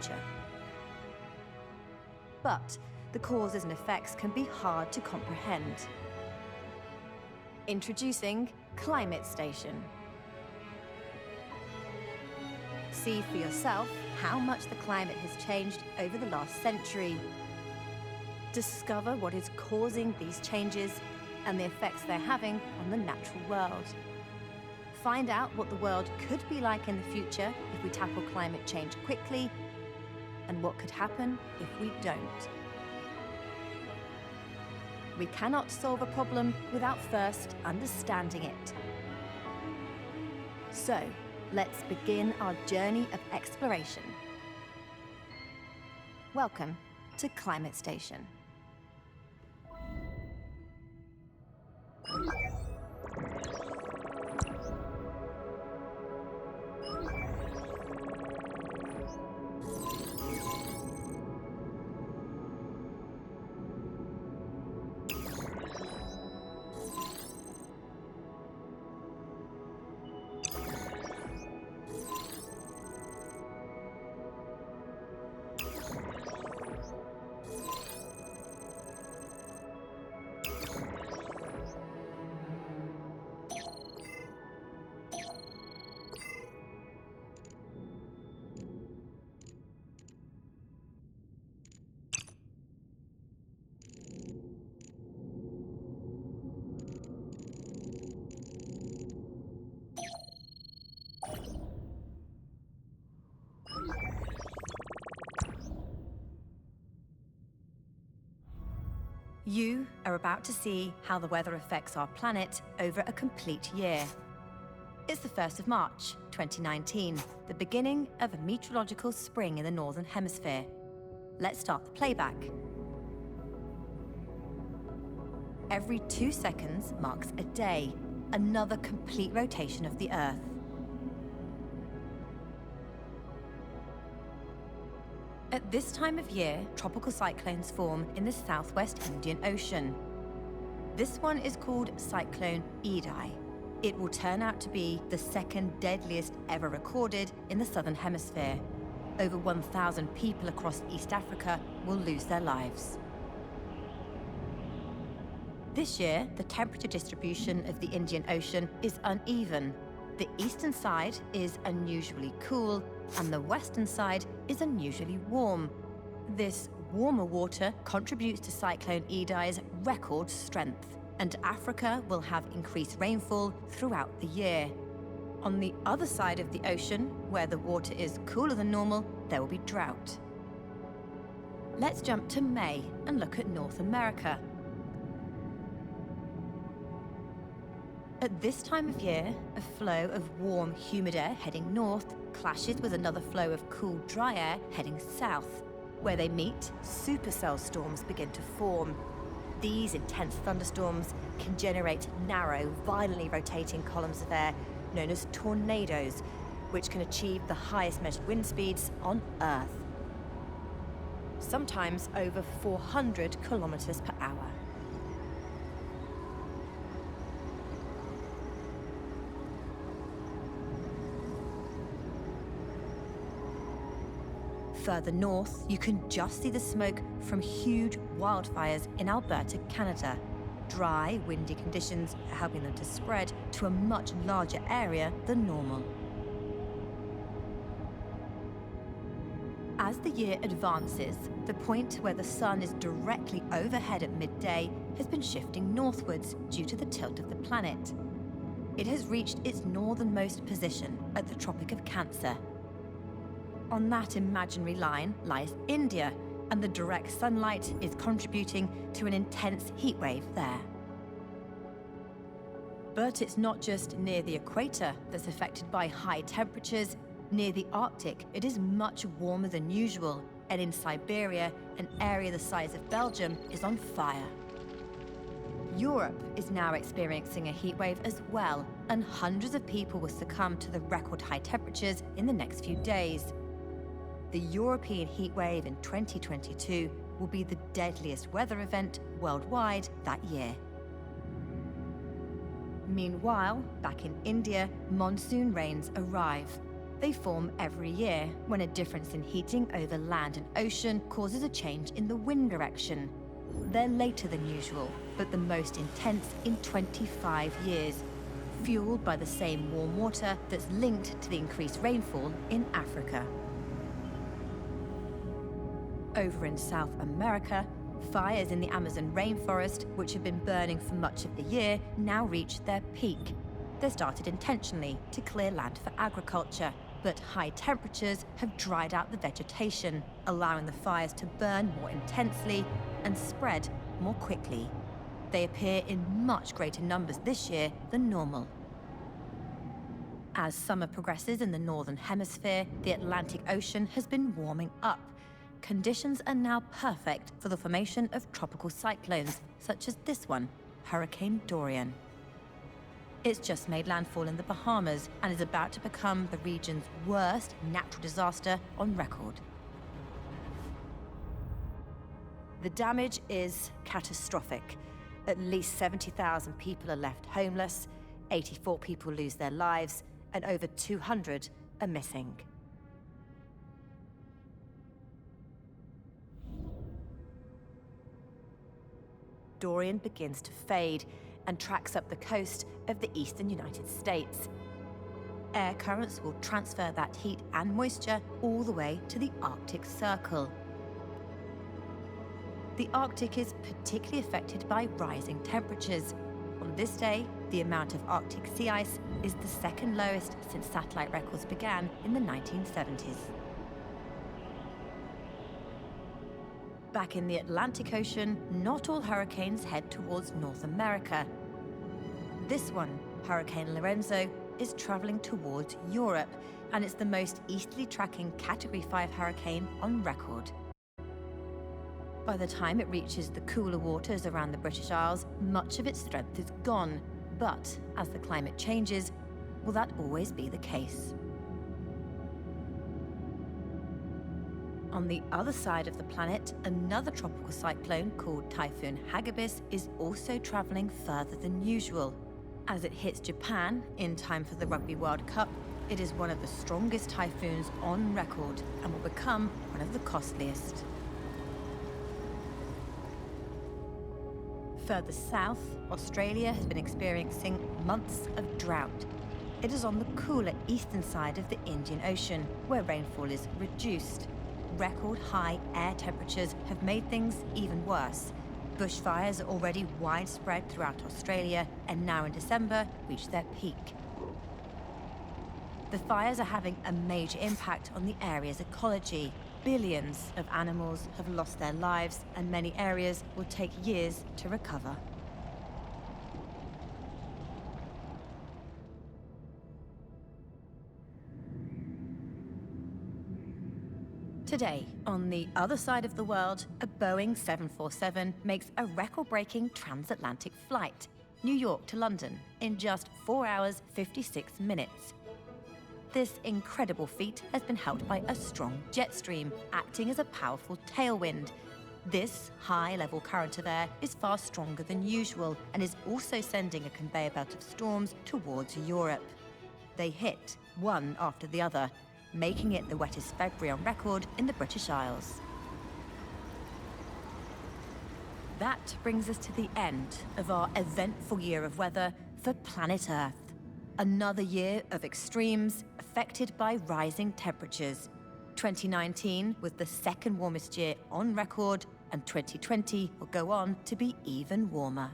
future. But the causes and effects can be hard to comprehend. Introducing Climate Station. See for yourself how much the climate has changed over the last century. Discover what is causing these changes and the effects they're having on the natural world. Find out what the world could be like in the future if we tackle climate change quickly, and what could happen if we don't. We cannot solve a problem without first understanding it. So, let's begin our journey of exploration. Welcome to Climate Station. You are about to see how the weather affects our planet over a complete year. It's the 1st of March, 2019, the beginning of a meteorological spring in the Northern Hemisphere. Let's start the playback. Every 2 seconds marks a day, another complete rotation of the Earth. At this time of year, tropical cyclones form in the southwest Indian Ocean. This one is called Cyclone Idai. It will turn out to be the second deadliest ever recorded in the southern hemisphere. Over 1,000 people across East Africa will lose their lives. This year, the temperature distribution of the Indian Ocean is uneven. The eastern side is unusually cool, and the western side is unusually warm. This warmer water contributes to Cyclone Idai's record strength, and Africa will have increased rainfall throughout the year. On the other side of the ocean, where the water is cooler than normal, there will be drought. Let's jump to May and look at North America. At this time of year, a flow of warm, humid air heading north clashes with another flow of cool, dry air heading south. Where they meet, supercell storms begin to form. These intense thunderstorms can generate narrow, violently rotating columns of air known as tornadoes, which can achieve the highest measured wind speeds on Earth. Sometimes over 400 kilometers per hour. Further north, you can just see the smoke from huge wildfires in Alberta, Canada. Dry, windy conditions are helping them to spread to a much larger area than normal. As the year advances, the point where the sun is directly overhead at midday has been shifting northwards due to the tilt of the planet. It has reached its northernmost position at the Tropic of Cancer. On that imaginary line lies India, and the direct sunlight is contributing to an intense heat wave there. But it's not just near the equator that's affected by high temperatures. Near the Arctic, it is much warmer than usual, and in Siberia, an area the size of Belgium is on fire. Europe is now experiencing a heat wave as well, and hundreds of people will succumb to the record high temperatures in the next few days. The European heat wave in 2022 will be the deadliest weather event worldwide that year. Meanwhile, back in India, monsoon rains arrive. They form every year when a difference in heating over land and ocean causes a change in the wind direction. They're later than usual, but the most intense in 25 years, fueled by the same warm water that's linked to the increased rainfall in Africa. Over in South America, fires in the Amazon rainforest, which have been burning for much of the year, now reach their peak. They started intentionally to clear land for agriculture, but high temperatures have dried out the vegetation, allowing the fires to burn more intensely and spread more quickly. They appear in much greater numbers this year than normal. As summer progresses in the northern hemisphere, the Atlantic Ocean has been warming up. Conditions are now perfect for the formation of tropical cyclones, such as this one, Hurricane Dorian. It's just made landfall in the Bahamas and is about to become the region's worst natural disaster on record. The damage is catastrophic. At least 70,000 people are left homeless, 84 people lose their lives, and over 200 are missing. Dorian begins to fade and tracks up the coast of the eastern United States. Air currents will transfer that heat and moisture all the way to the Arctic Circle. The Arctic is particularly affected by rising temperatures. On this day, the amount of Arctic sea ice is the second lowest since satellite records began in the 1970s. Back in the Atlantic Ocean, not all hurricanes head towards North America. This one, Hurricane Lorenzo, is traveling towards Europe, and it's the most easterly tracking Category 5 hurricane on record. By the time it reaches the cooler waters around the British Isles, much of its strength is gone. But as the climate changes, will that always be the case? On the other side of the planet, another tropical cyclone called Typhoon Hagibis is also traveling further than usual. As it hits Japan in time for the Rugby World Cup, it is one of the strongest typhoons on record and will become one of the costliest. Further south, Australia has been experiencing months of drought. It is on the cooler eastern side of the Indian Ocean, where rainfall is reduced. Record high air temperatures have made things even worse. Bushfires are already widespread throughout Australia and now in December reach their peak. The fires are having a major impact on the area's ecology. Billions of animals have lost their lives and many areas will take years to recover. Today, on the other side of the world, a Boeing 747 makes a record-breaking transatlantic flight, New York to London, in just 4 hours, 56 minutes. This incredible feat has been helped by a strong jet stream, acting as a powerful tailwind. This high-level current of air is far stronger than usual and is also sending a conveyor belt of storms towards Europe. They hit, one after the other, making it the wettest February on record in the British Isles. That brings us to the end of our eventful year of weather for planet Earth. Another year of extremes affected by rising temperatures. 2019 was the second warmest year on record, and 2020 will go on to be even warmer.